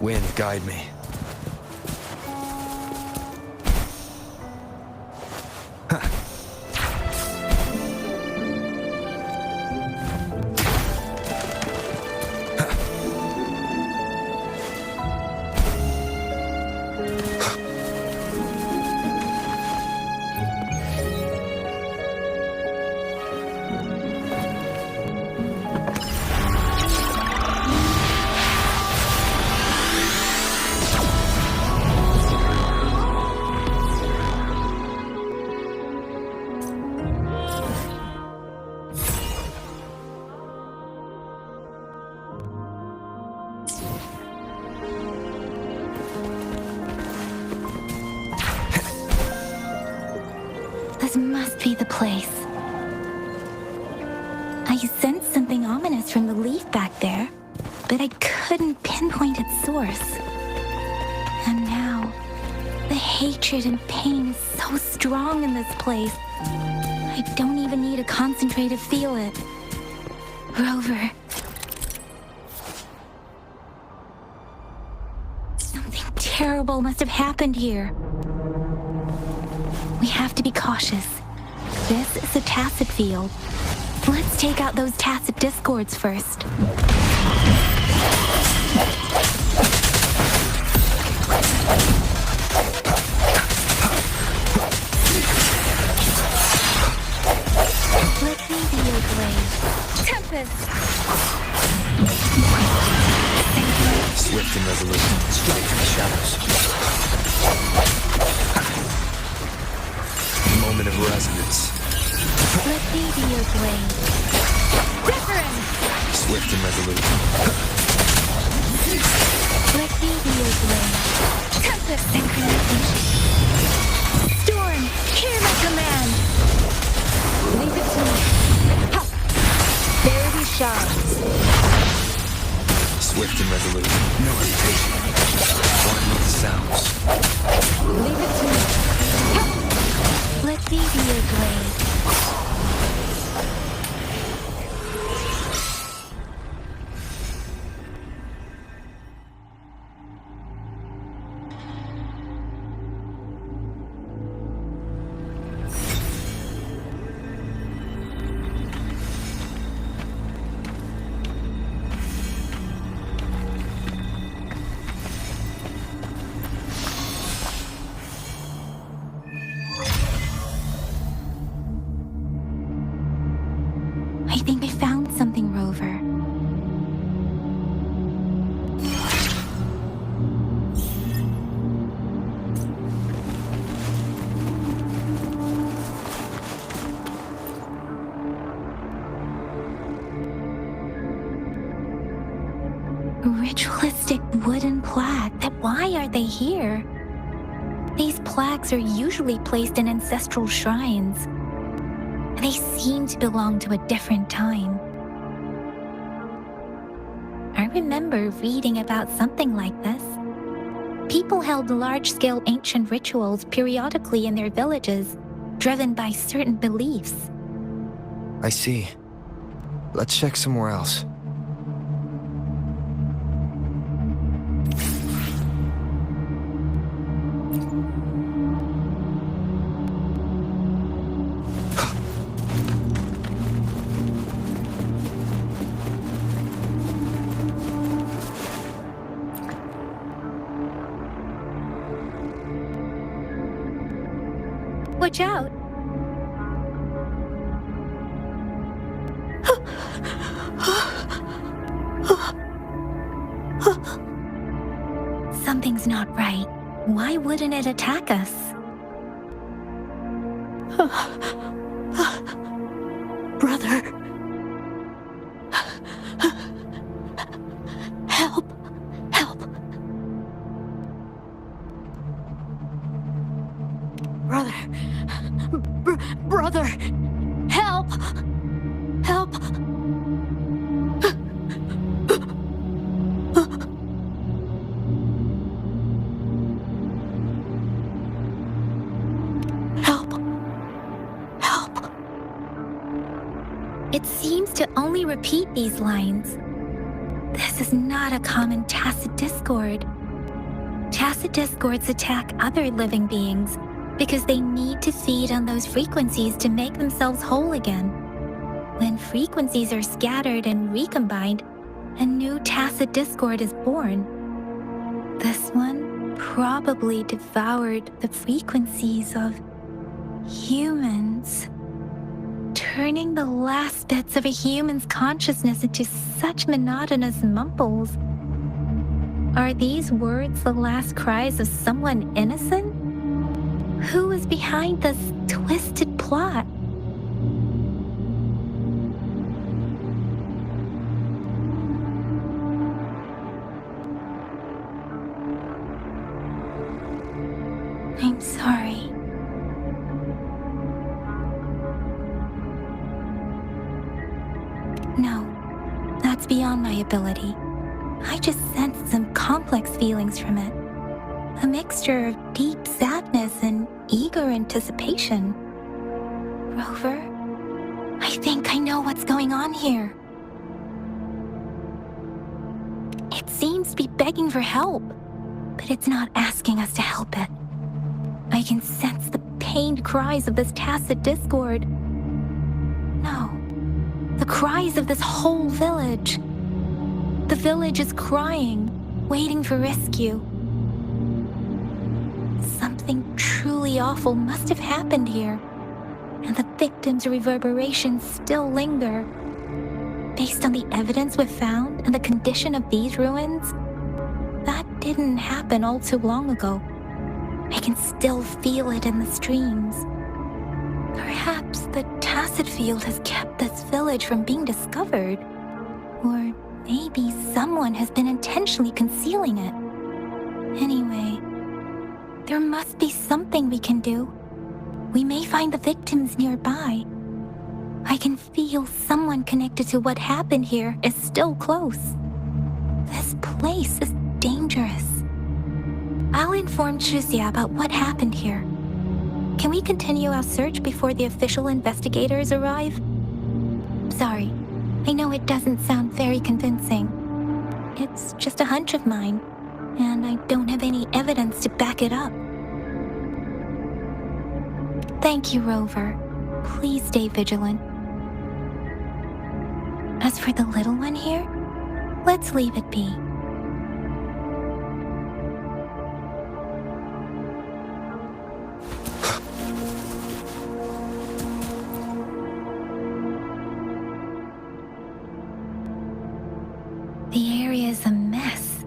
Wind, guide me. This must be the place. I sensed something ominous from the leaf back there, but I couldn't pinpoint its source. And now, the hatred and pain is so strong in this place. I don't even need a concentrate to feel it. Rover. Something terrible must have happened here. We have to be cautious. This is a tacit field. Let's take out those tacit discords first. Let me be your blade. Tempest! Swift and resolute. Strike from the shadows. Moment of resonance. Let me be your blade. Reverence! Swift and resolute. Let me be your blade. Tempest synchronization. Storm, hear my command. Leave it to me. Ha! There he shines. Swift and resolute. No hesitation. One with the sounds. Leave it to me. Ha! Let me be your blade. I think I found something, Rover. Ritualistic wooden plaque. Why are they here? These plaques are usually placed in ancestral shrines. They seem to belong to a different time. I remember reading about something like this. People held large-scale ancient rituals periodically in their villages, driven by certain beliefs. I see. Let's check somewhere else. Watch out! Something's not right. Why wouldn't it attack us? Brother. Help! Help! Brother. Brother! Help! Help! Help! Help! It seems to only repeat these lines. This This is not a common tacit discord. Tacit discords attack other living beings because they need to feed on those frequencies to make themselves whole again. When frequencies are scattered and recombined, a new tacit discord is born. This one probably devoured the frequencies of humans, turning the last bits of a human's consciousness into such monotonous mumbles. Are these words the last cries of someone innocent? Who is behind this twisted plot? I'm sorry. No, that's beyond my ability. I just sensed some complex feelings from it. A mixture of deep sadness and eager anticipation. Rover, I think I know what's going on here. It seems to be begging for help, but it's not asking us to help it. I can sense the pained cries of this tacit discord. No, the cries of this whole village. The village is crying, waiting for rescue. Something truly awful must have happened here, and the victims' reverberations still linger. Based on the evidence we've found and the condition of these ruins, that didn't happen all too long ago. I can still feel it in the streams. Perhaps the tacit field has kept this village from being discovered. Or maybe someone has been intentionally concealing it. Anyway, there must be something we can do. We may find the victims nearby. I can feel someone connected to what happened here is still close. This place is dangerous. I'll inform Shuzia about what happened here. Can we continue our search before the official investigators arrive? Sorry, I know it doesn't sound very convincing. It's just a hunch of mine, and I don't have any evidence to back it up. Thank you, Rover. Please stay vigilant. As for the little one here, let's leave it be. The area is a mess,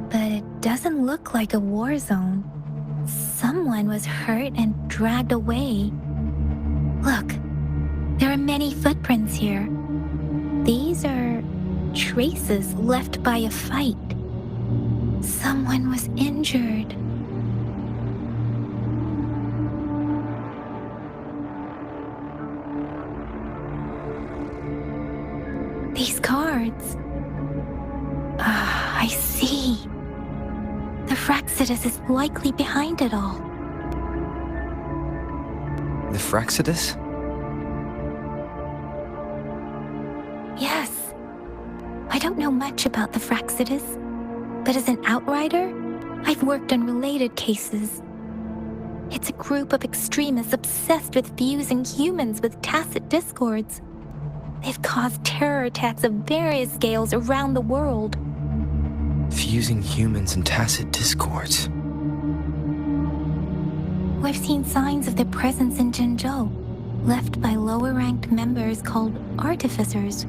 but it doesn't look like a war zone. Someone was hurt and dragged away. Look, there are many footprints here. These are traces left by a fight. Someone was injured. These cards. I see. The Fraxidus is likely behind it all. The Fraxidus? Yes. I don't know much about the Fraxidus, but as an outrider, I've worked on related cases. It's a group of extremists obsessed with fusing humans with tacit discords. They've caused terror attacks of various scales around the world. Fusing humans and tacit discords. We've seen signs of their presence in Jinzhou, left by lower-ranked members called artificers.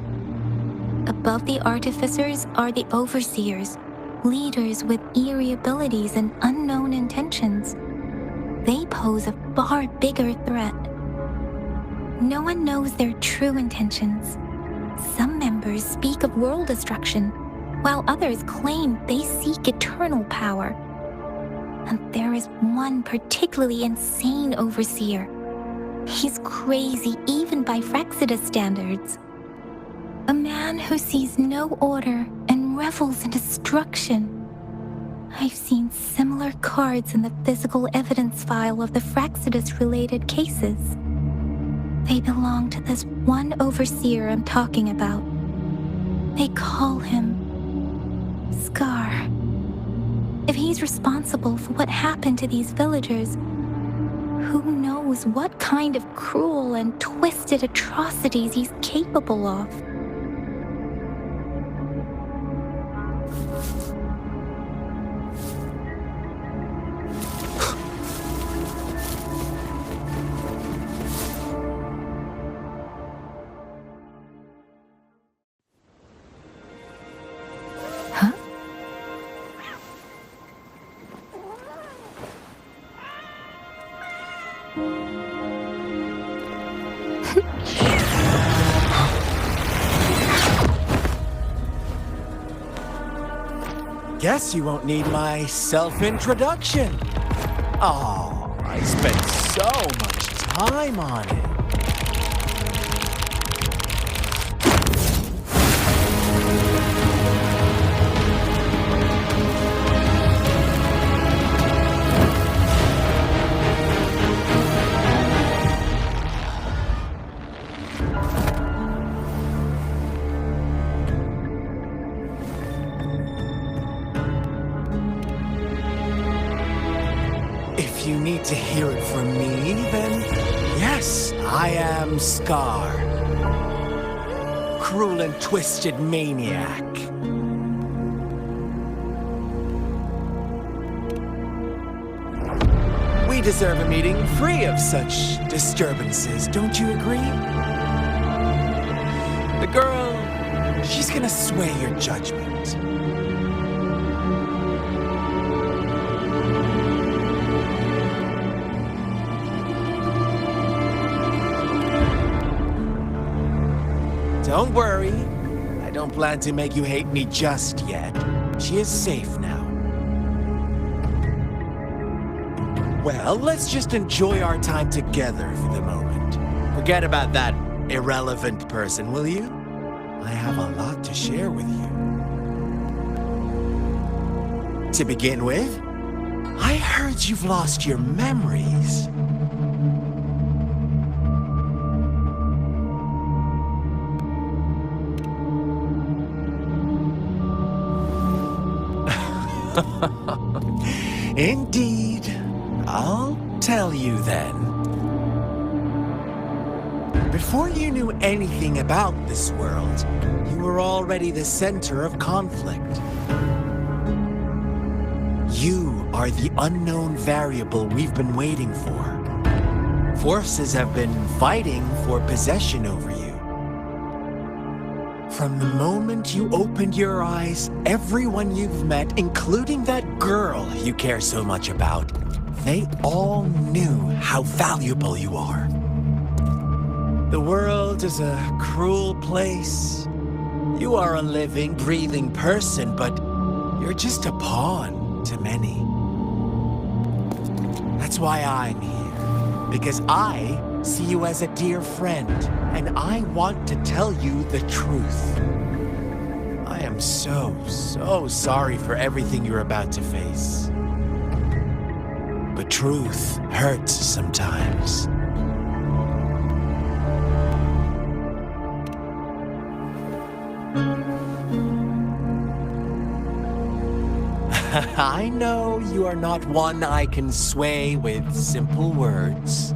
Above the artificers are the overseers, leaders with eerie abilities and unknown intentions. They pose a far bigger threat. No one knows their true intentions. Some members speak of world destruction, while others claim they seek eternal power. And there is one particularly insane overseer. He's crazy even by Fraxidus standards. A man who sees no order and revels in destruction. I've seen similar cards in the physical evidence file of the Fraxidus-related cases. They belong to this one overseer I'm talking about. They call him Scar. If he's responsible for what happened to these villagers, who knows what kind of cruel and twisted atrocities he's capable of? Huh? Guess you won't need my self-introduction. Oh, I spent so much time on it. If you need to hear it from me, then yes, I am Scar. Cruel and twisted maniac. We deserve a meeting free of such disturbances, don't you agree? The girl, she's gonna sway your judgment. Don't worry. I don't plan to make you hate me just yet. She is safe now. Well, let's just enjoy our time together for the moment. Forget about that irrelevant person, will you? I have a lot to share with you. To begin with, I heard you've lost your memories. Indeed. I'll tell you then. Before you knew anything about this world, you were already the center of conflict. You are the unknown variable we've been waiting for. Forces have been fighting for possession over you. From the moment you opened your eyes, everyone you've met, including that girl you care so much about, they all knew how valuable you are. The world is a cruel place. You are a living, breathing person, but you're just a pawn to many. That's why I'm here, because I see you as a dear friend, and I want to tell you the truth. I am so sorry for everything you're about to face. But truth hurts sometimes. I know you are not one I can sway with simple words.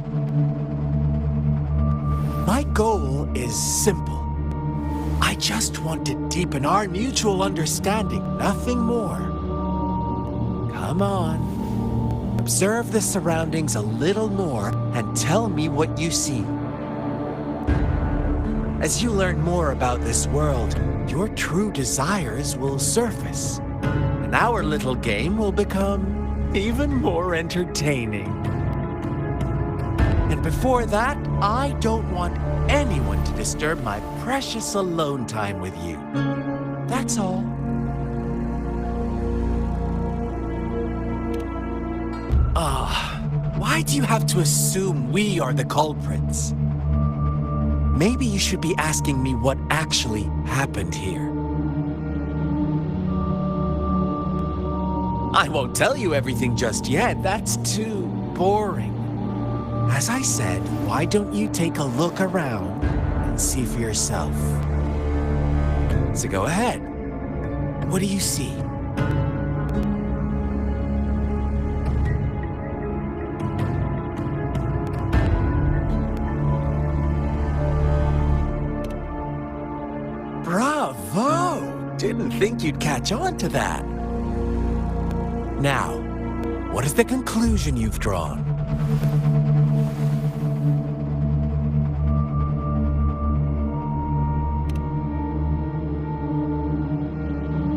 My goal is simple. I just want to deepen our mutual understanding, nothing more. Come on. Observe the surroundings a little more and tell me what you see. As you learn more about this world, your true desires will surface, and our little game will become even more entertaining. And before that, I don't want anyone to disturb my precious alone time with you. That's all. Why do you have to assume we are the culprits? Maybe you should be asking me what actually happened here. I won't tell you everything just yet. That's too boring. As I said, why don't you take a look around and see for yourself? So go ahead. What do you see? think you'd catch on to that. Now, what is the conclusion you've drawn?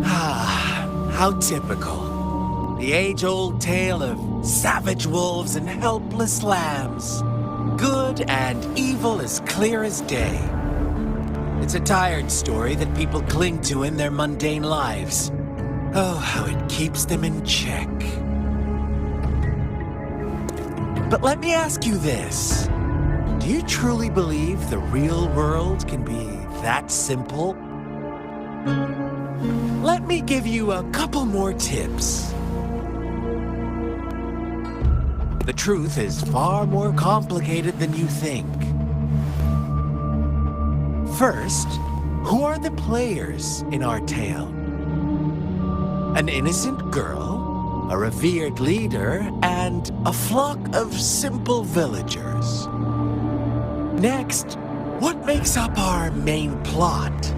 How typical. The age-old tale of savage wolves and helpless lambs. Good and evil as clear as day. It's a tired story that people cling to in their mundane lives. Oh, how it keeps them in check. But let me ask you this. Do you truly believe the real world can be that simple? Let me give you a couple more tips. The truth is far more complicated than you think. First, who are the players in our tale? An innocent girl, a revered leader, and a flock of simple villagers. Next, what makes up our main plot?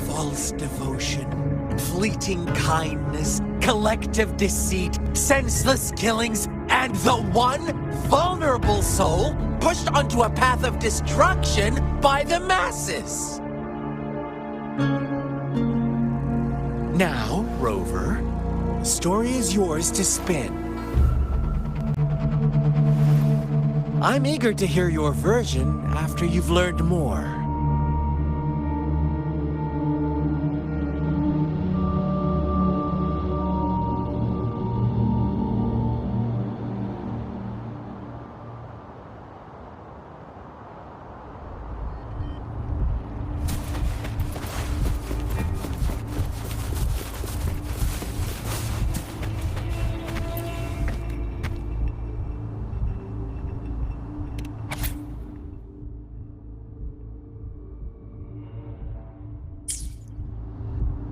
False devotion, fleeting kindness, collective deceit, senseless killings, and the one vulnerable soul pushed onto a path of destruction by the masses. Now, Rover, the story is yours to spin. I'm eager to hear your version after you've learned more.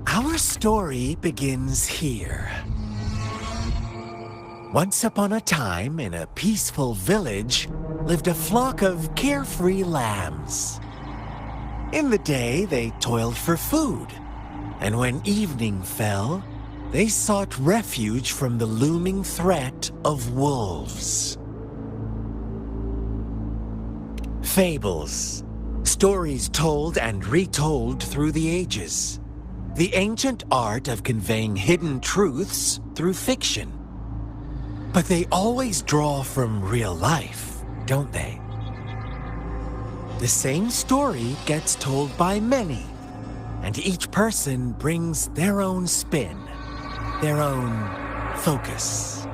Our story begins here. Once upon a time, in a peaceful village, lived a flock of carefree lambs. In the day, they toiled for food, and when evening fell, they sought refuge from the looming threat of wolves. Fables, stories told and retold through the ages. The ancient art of conveying hidden truths through fiction. But they always draw from real life, don't they? The same story gets told by many, and each person brings their own spin, their own focus.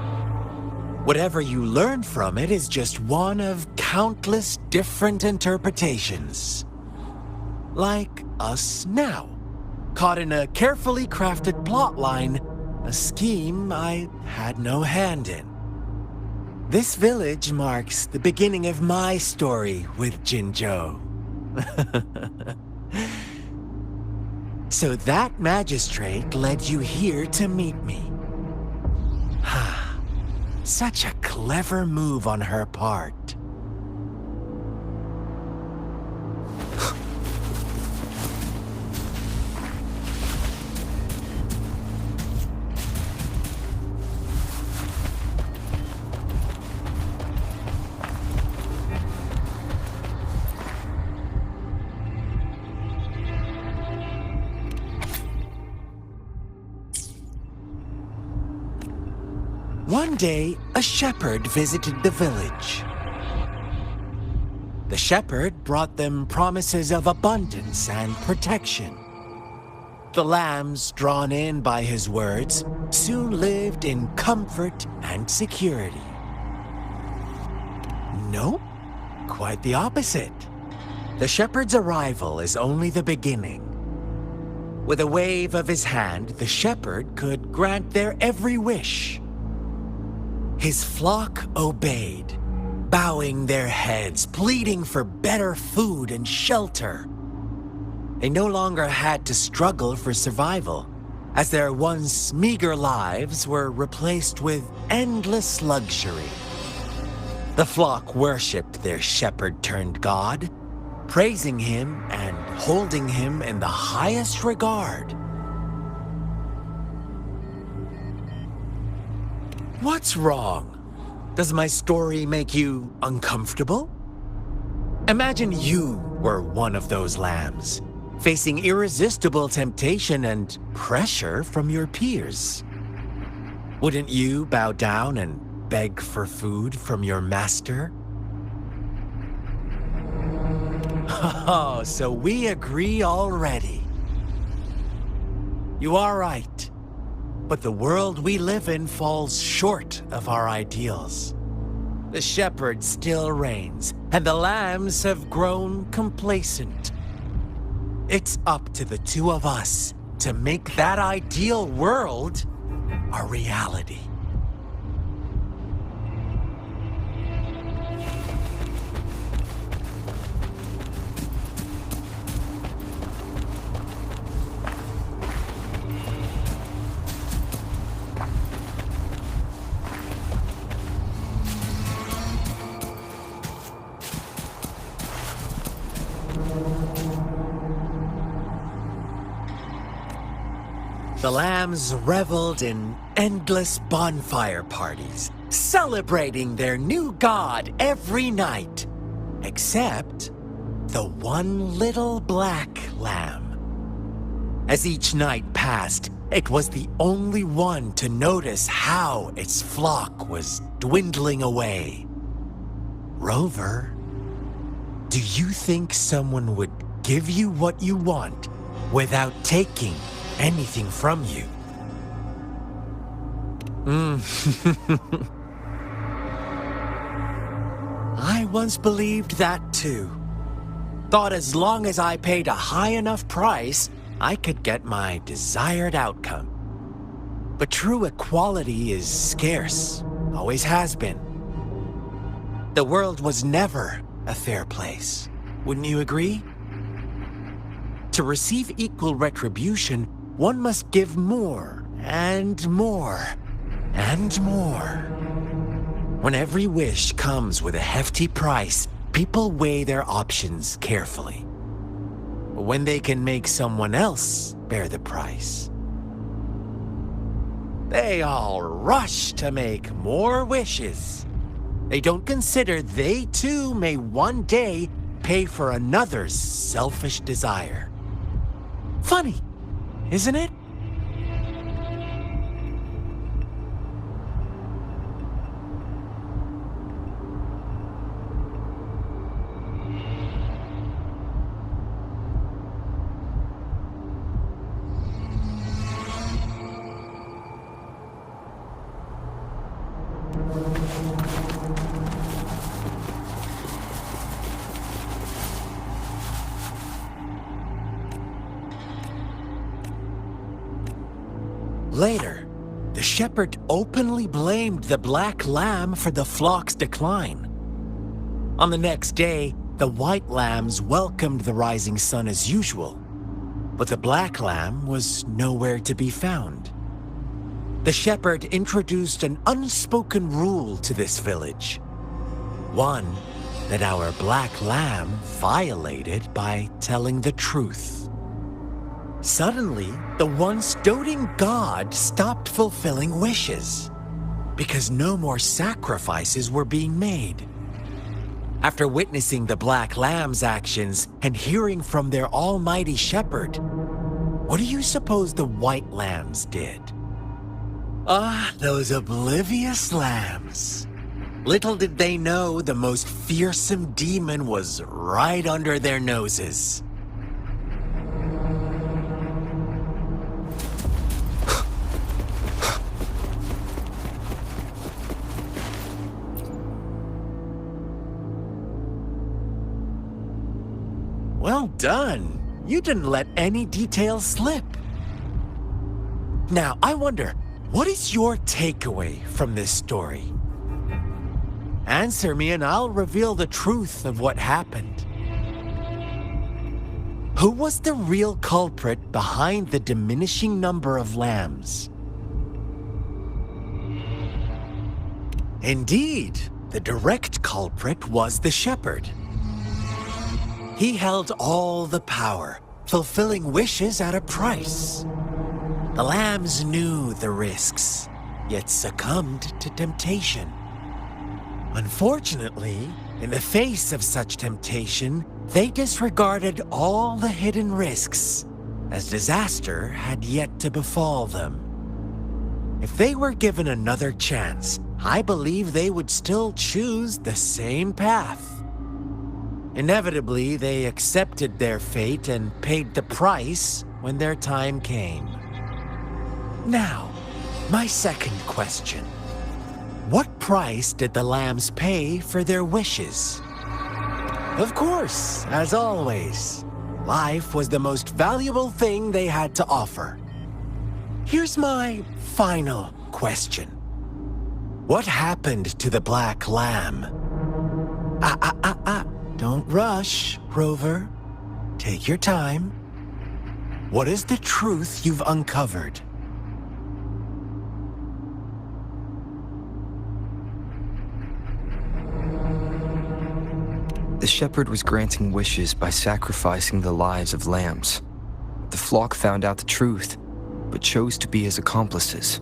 Whatever you learn from it is just one of countless different interpretations. Like us now. Caught in a carefully crafted plotline, a scheme I had no hand in. This village marks the beginning of my story with Jinzhou. So that magistrate led you here to meet me. Such a clever move on her part. One day, a shepherd visited the village. The shepherd brought them promises of abundance and protection. The lambs, drawn in by his words, soon lived in comfort and security. Nope, quite the opposite. The shepherd's arrival is only the beginning. With a wave of his hand, the shepherd could grant their every wish. His flock obeyed, bowing their heads, pleading for better food and shelter. They no longer had to struggle for survival, as their once meager lives were replaced with endless luxury. The flock worshipped their shepherd-turned-god, praising him and holding him in the highest regard. What's wrong? Does my story make you uncomfortable? Imagine you were one of those lambs, facing irresistible temptation and pressure from your peers. Wouldn't you bow down and beg for food from your master? Oh, so we agree already. You are right. But the world we live in falls short of our ideals. The shepherd still reigns, and the lambs have grown complacent. It's up to the two of us to make that ideal world a reality. The lambs reveled in endless bonfire parties, celebrating their new god every night, except the one little black lamb. As each night passed, it was the only one to notice how its flock was dwindling away. Rover, do you think someone would give you what you want without taking anything from you? I once believed that too. Thought as long as I paid a high enough price, I could get my desired outcome. But true equality is scarce, always has been. The world was never a fair place, wouldn't you agree? To receive equal retribution, one must give more and more and more. When every wish comes with a hefty price, people weigh their options carefully. When they can make someone else bear the price, they all rush to make more wishes. They don't consider they too may one day pay for another's selfish desire. Funny, isn't it? Later, the shepherd openly blamed the black lamb for the flock's decline. On the next day, the white lambs welcomed the rising sun as usual, but the black lamb was nowhere to be found. The shepherd introduced an unspoken rule to this village. One that our black lamb violated by telling the truth. Suddenly, the once doting god stopped fulfilling wishes because no more sacrifices were being made. After witnessing the black lamb's actions and hearing from their almighty shepherd, what do you suppose the white lambs did? Ah, those oblivious lambs. Little did they know the most fearsome demon was right under their noses. Well done. You didn't let any details slip. Now, I wonder, what is your takeaway from this story? Answer me and I'll reveal the truth of what happened. Who was the real culprit behind the diminishing number of lambs? Indeed, the direct culprit was the shepherd. He held all the power, fulfilling wishes at a price. The lambs knew the risks, yet succumbed to temptation. Unfortunately, in the face of such temptation, they disregarded all the hidden risks, as disaster had yet to befall them. If they were given another chance, I believe they would still choose the same path. Inevitably, they accepted their fate and paid the price when their time came. Now, my second question. What price did the lambs pay for their wishes? Of course, as always, life was the most valuable thing they had to offer. Here's my final question. What happened to the black lamb? Don't rush, Rover. Take your time. What is the truth you've uncovered? The shepherd was granting wishes by sacrificing the lives of lambs. The flock found out the truth, but chose to be his accomplices,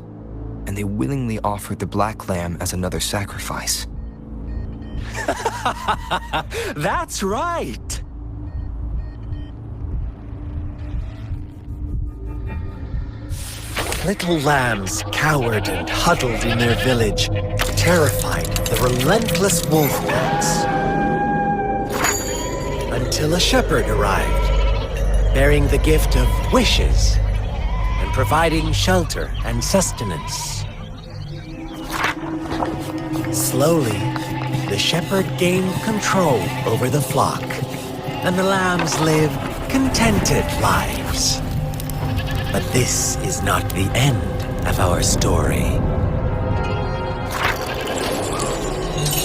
and they willingly offered the black lamb as another sacrifice. That's right! Little lambs cowered and huddled in their village, terrified of the relentless wolf packs. Until a shepherd arrived, bearing the gift of wishes and providing shelter and sustenance. Slowly, the shepherd gained control over the flock, and the lambs lived contented lives. But this is not the end of our story.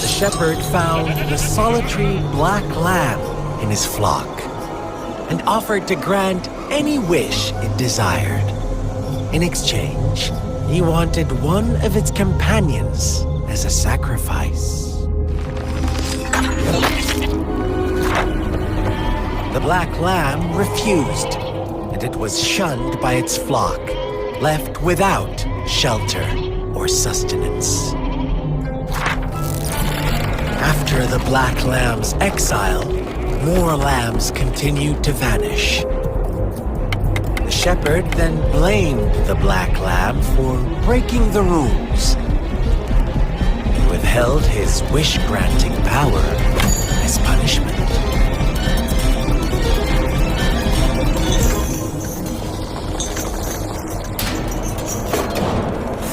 The shepherd found the solitary black lamb in his flock and offered to grant any wish it desired. In exchange, he wanted one of its companions as a sacrifice. The black lamb refused, and it was shunned by its flock, left without shelter or sustenance. After the black lamb's exile, more lambs continued to vanish. The shepherd then blamed the black lamb for breaking the rules. He withheld his wish-granting power as punishment.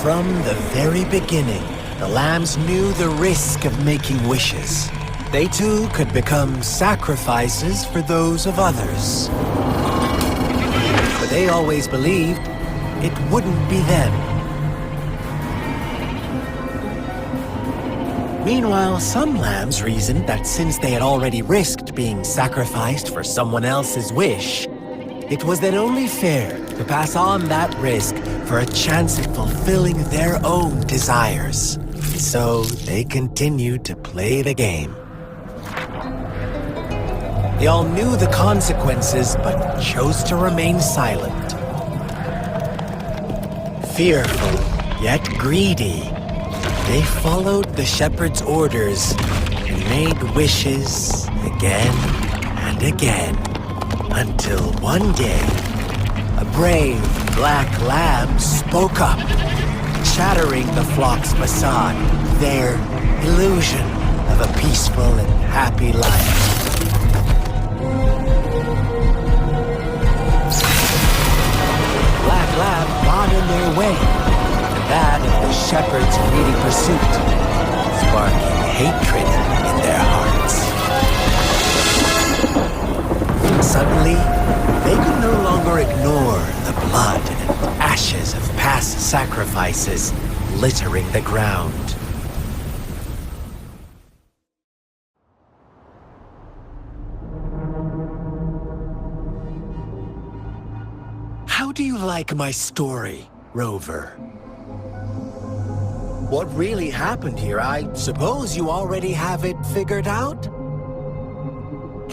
From the very beginning, the lambs knew the risk of making wishes. They too could become sacrifices for those of others. But they always believed it wouldn't be them. Meanwhile, some lambs reasoned that since they had already risked being sacrificed for someone else's wish, it was then only fair to pass on that risk for a chance at fulfilling their own desires. So they continued to play the game. They all knew the consequences, but chose to remain silent. Fearful, yet greedy, they followed the shepherd's orders and made wishes again and again, until one day, a brave black lamb spoke up, shattering the flock's facade, their illusion of a peaceful and happy life. Black lamb got in their way, and that of the shepherd's greedy pursuit, sparking hatred in their hearts. Suddenly, they could no longer ignore the blood and ashes of past sacrifices littering the ground. How do you like my story, Rover? What really happened here? I suppose you already have it figured out?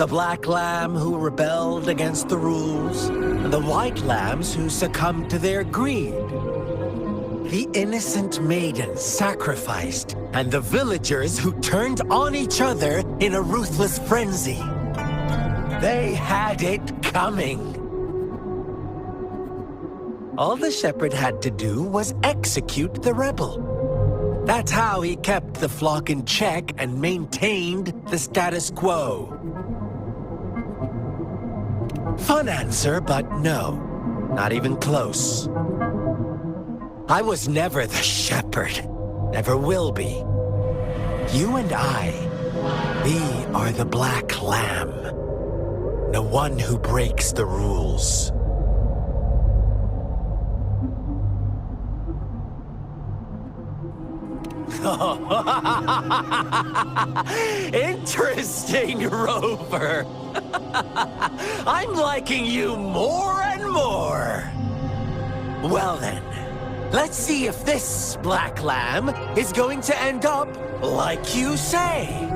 The black lamb who rebelled against the rules, and the white lambs who succumbed to their greed. The innocent maidens sacrificed, and the villagers who turned on each other in a ruthless frenzy. They had it coming. All the shepherd had to do was execute the rebel. That's how he kept the flock in check and maintained the status quo. Fun answer, but no. Not even close. I was never the shepherd. Never will be. You and I, we are the black lamb. The one who breaks the rules. Interesting, Rover. I'm liking you more and more. Well then, let's see if this black lamb is going to end up like you say.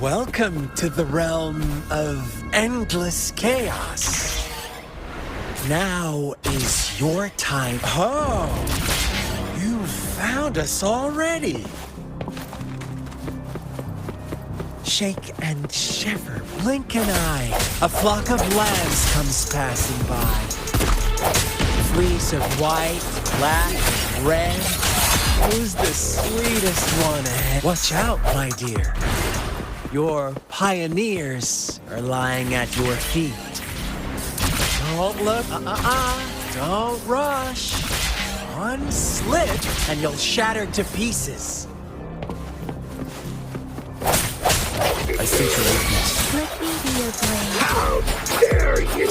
Welcome to the realm of endless chaos. Now is your time. Oh, you found us already. Shake and shiver, blink an eye. A flock of lambs comes passing by. Fleece of white, black, red. Who's the sweetest one ahead? Watch out, my dear. Your pioneers are lying at your feet. Don't look, don't rush. One slip and you'll shatter to pieces. I sense your weakness. Let me be your blade. How dare you!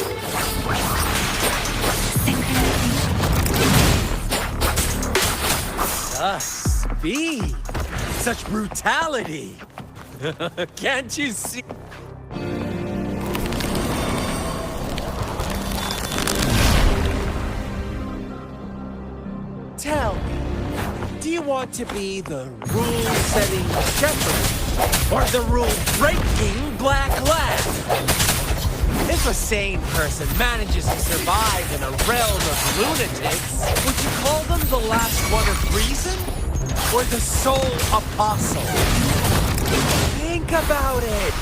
Speed! Such brutality! Can't you see? Tell me, do you want to be the rule-setting shepherd or the rule-breaking black lamb? If a sane person manages to survive in a realm of lunatics, would you call them the last one of reason or the sole apostle? Think about it.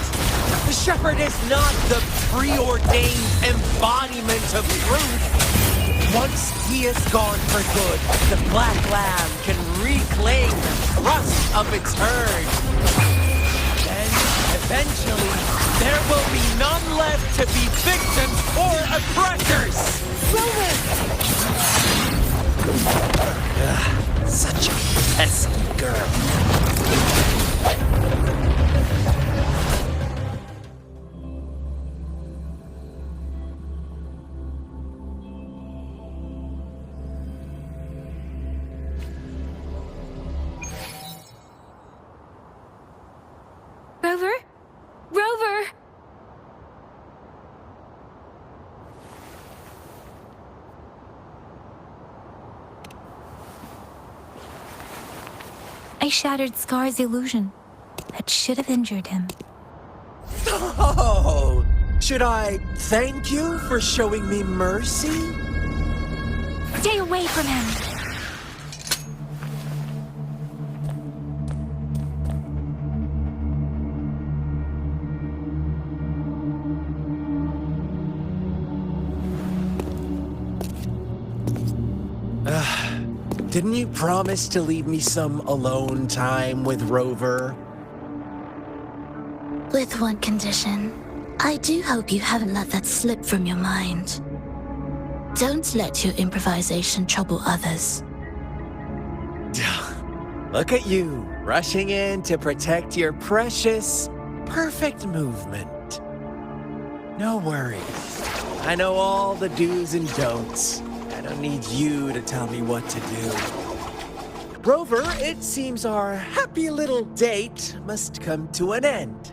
The shepherd is not the preordained embodiment of truth. Once he is gone for good, the black lamb can reclaim the trust of its herd. Then, eventually, there will be none left to be victims or oppressors. Such a pesky girl. Rover? Rover! I shattered Scar's illusion. That should have injured him. Oh! Should I thank you for showing me mercy? Stay away from him! Didn't you promise to leave me some alone time with Rover? With one condition. I do hope you haven't let that slip from your mind. Don't let your improvisation trouble others. Look at you, rushing in to protect your precious, perfect movement. No worries. I know all the do's and don'ts, and don't need you to tell me what to do. Rover, it seems our happy little date must come to an end.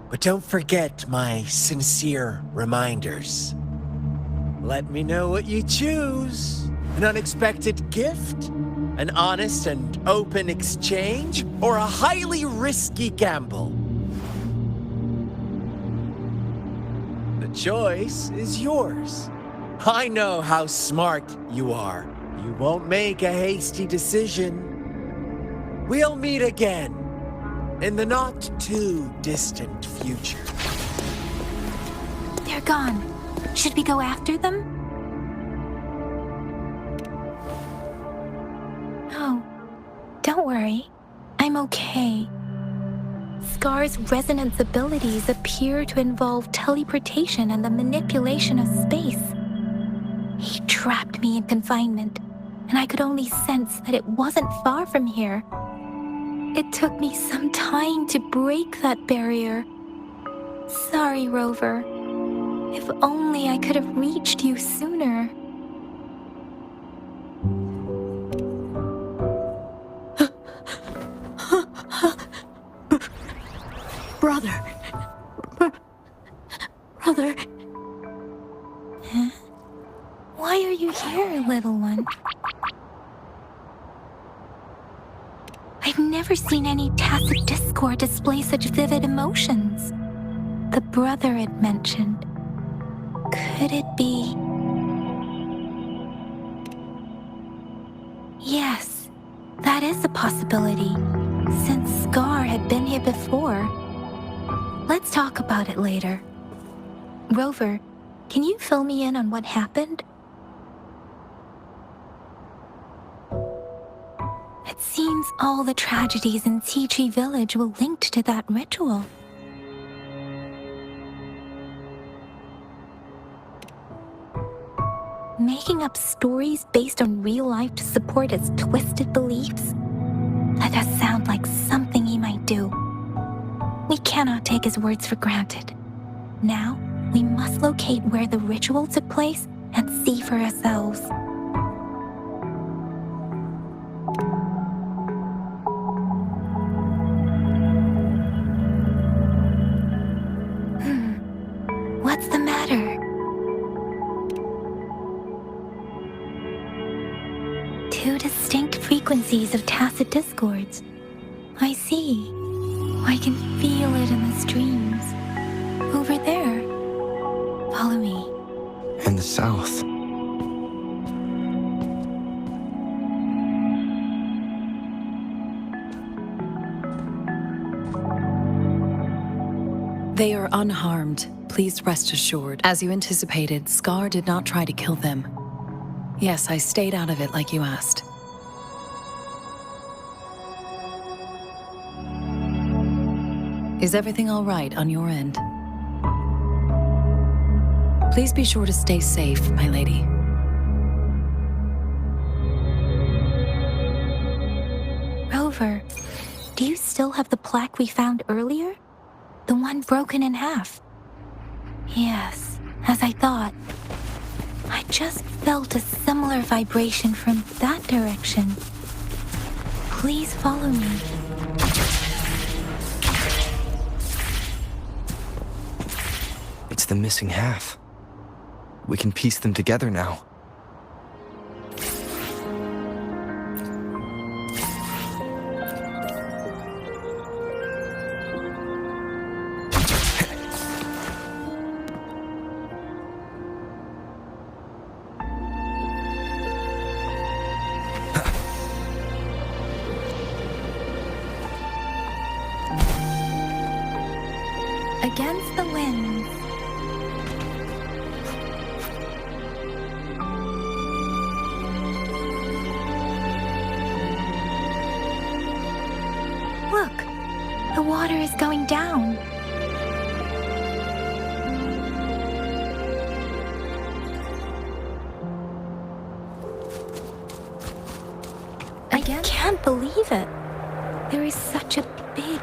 But don't forget my sincere reminders. Let me know what you choose. An unexpected gift? An honest and open exchange? Or a highly risky gamble? The choice is yours. I know how smart you are. You won't make a hasty decision. We'll meet again in the not-too-distant future. They're gone. Should we go after them? No. Don't worry. I'm okay. Scar's resonance abilities appear to involve teleportation and the manipulation of space. He trapped me in confinement, and I could only sense that it wasn't far from here. It took me some time to break that barrier. Sorry, Rover. If only I could have reached you sooner. Brother. Brother. Huh? Why are you here, little one? I've never seen any tacit discord display such vivid emotions. The brother it mentioned. Could it be? Yes, that is a possibility, since Scar had been here before. Let's talk about it later. Rover, can you fill me in on what happened? It seems all the tragedies in Tea Tree Village were linked to that ritual. Making up stories based on real life to support his twisted beliefs? That does sound like something he might do. We cannot take his words for granted. Now, we must locate where the ritual took place and see for ourselves. What's the matter? Two distinct frequencies of tacit discords. I see. I can feel it in the streams. Over there. Follow me. In the south. They are unharmed. Please rest assured. As you anticipated, Scar did not try to kill them. Yes, I stayed out of it like you asked. Is everything all right on your end? Please be sure to stay safe, my lady. Rover, do you still have the plaque we found earlier? The one broken in half? Yes, as I thought. I just felt a similar vibration from that direction. Please follow me. It's the missing half. We can piece them together now. Against the winds. Look, the water is going down. I can't believe it. There is such a big...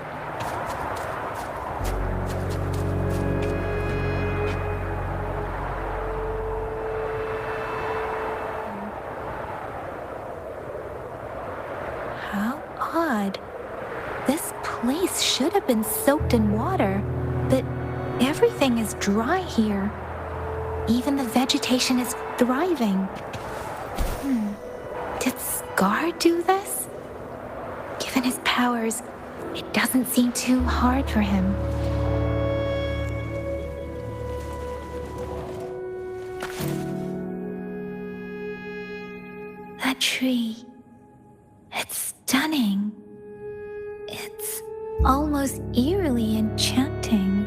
should have been soaked in water, but everything is dry here. Even the vegetation is thriving. Did Scar do this? Given his powers, it doesn't seem too hard for him. That tree, it's stunning. It's almost eerily enchanting.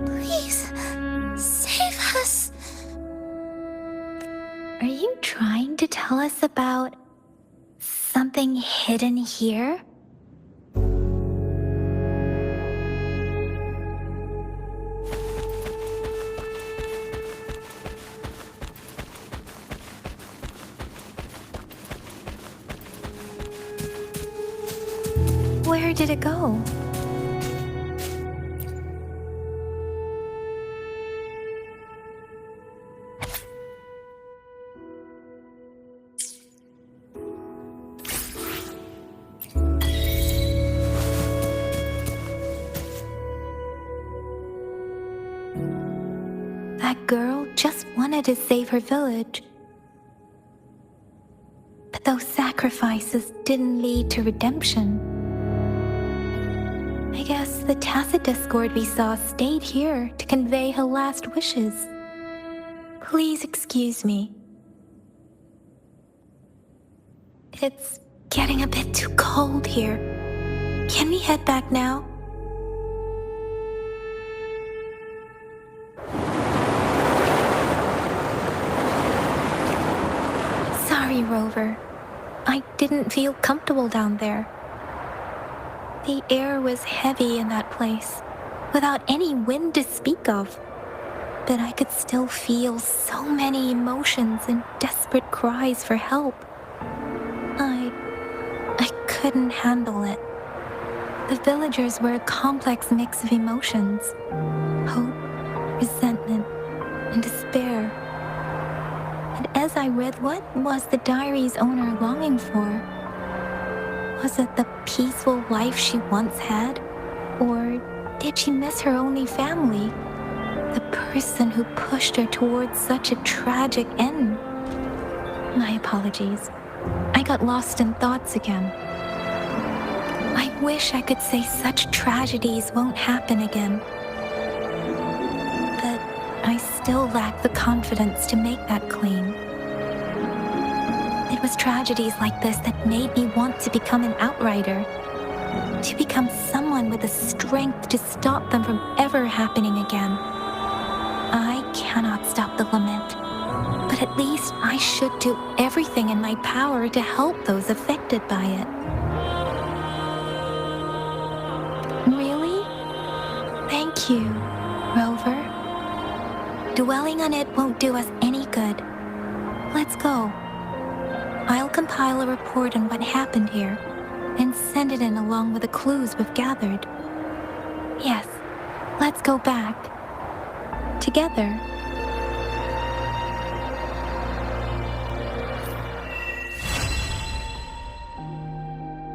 Please, save us. Are you trying to tell us about something hidden here? Where did it go? That girl just wanted to save her village. But those sacrifices didn't lead to redemption. I guess the tacit discord we saw stayed here to convey her last wishes. Please excuse me. It's getting a bit too cold here. Can we head back now? Sorry, Rover. I didn't feel comfortable down there. The air was heavy in that place, without any wind to speak of. But I could still feel so many emotions and desperate cries for help. I couldn't handle it. The villagers were a complex mix of emotions: hope, resentment, and despair. And as I read, what was the diary's owner longing for? Was it the peaceful life she once had? Or did she miss her only family? The person who pushed her towards such a tragic end? My apologies. I got lost in thoughts again. I wish I could say such tragedies won't happen again. But I still lack the confidence to make that claim. It was tragedies like this that made me want to become an outrider. To become someone with the strength to stop them from ever happening again. I cannot stop the lament, but at least I should do everything in my power to help those affected by it. Really? Thank you, Rover. Dwelling on it won't do us any good. Let's go. I'll compile a report on what happened here and send it in along with the clues we've gathered. Yes, let's go back. Together.